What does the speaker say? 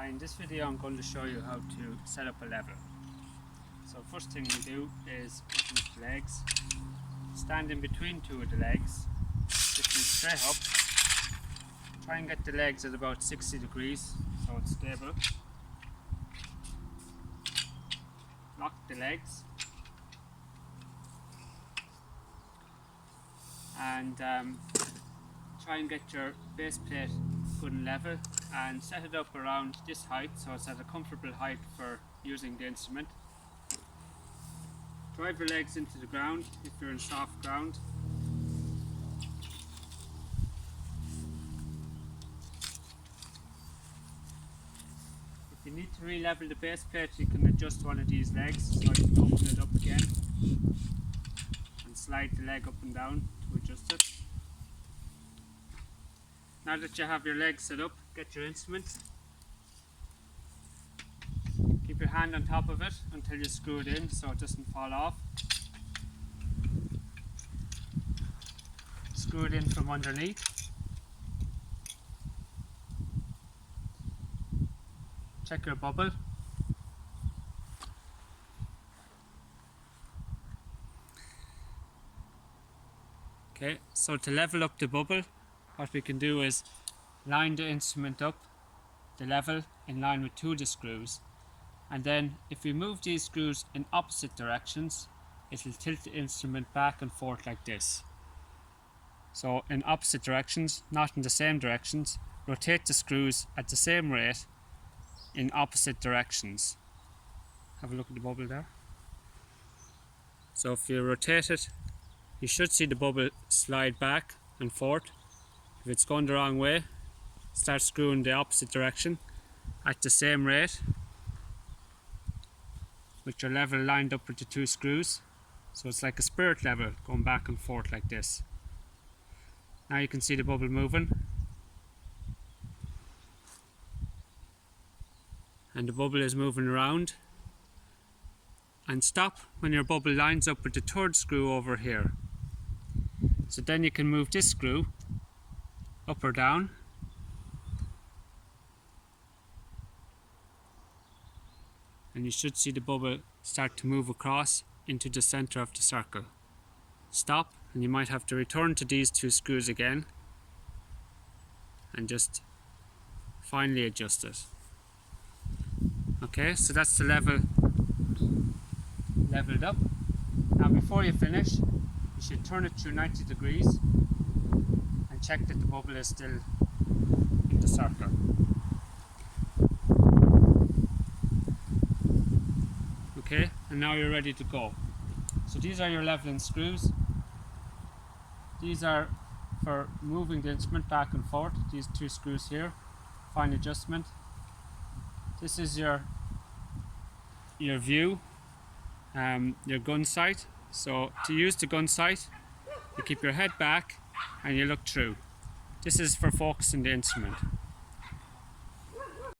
In this video I'm going to show you how to set up a level. So first thing you do is open up the legs, stand in between two of the legs, lift them straight up, try and get the legs at about 60 degrees so it's stable. Lock the legs and try and get your base plate good and level and set it up around this height so it's at a comfortable height for using the instrument. Drive your legs into the ground if you're in soft ground. If you need to re-level the base plate, you can adjust one of these legs, so you can open it up again and slide the leg up and down to adjust it. Now that you have your legs set up, get your instrument. Keep your hand on top of it until you screw it in so it doesn't fall off. Screw it in from underneath. Check your bubble. Okay, so to level up the bubble, what we can do is line the instrument up, the level, in line with two of the screws, and then if we move these screws in opposite directions, it will tilt the instrument back and forth like this. So in opposite directions, not in the same directions, rotate the screws at the same rate in opposite directions. Have a look at the bubble there. So if you rotate it, you should see the bubble slide back and forth. If it's going the wrong way, start screwing the opposite direction at the same rate with your level lined up with the two screws. So it's like a spirit level going back and forth like this. Now you can see the bubble moving. And the bubble is moving around. And stop when your bubble lines up with the third screw over here. So then you can move this screw up or down. And you should see the bubble start to move across into the center of the circle. Stop, and you might have to return to these two screws again and just finally adjust it. Okay, so that's the leveled up. Now before you finish, you should turn it through 90 degrees and check that the bubble is still in the circle. Okay, and now you're ready to go. So these are your leveling screws. These are for moving the instrument back and forth. These two screws here, fine adjustment. This is your view, your gun sight. So to use the gun sight, you keep your head back and you look through. This is for focusing the instrument.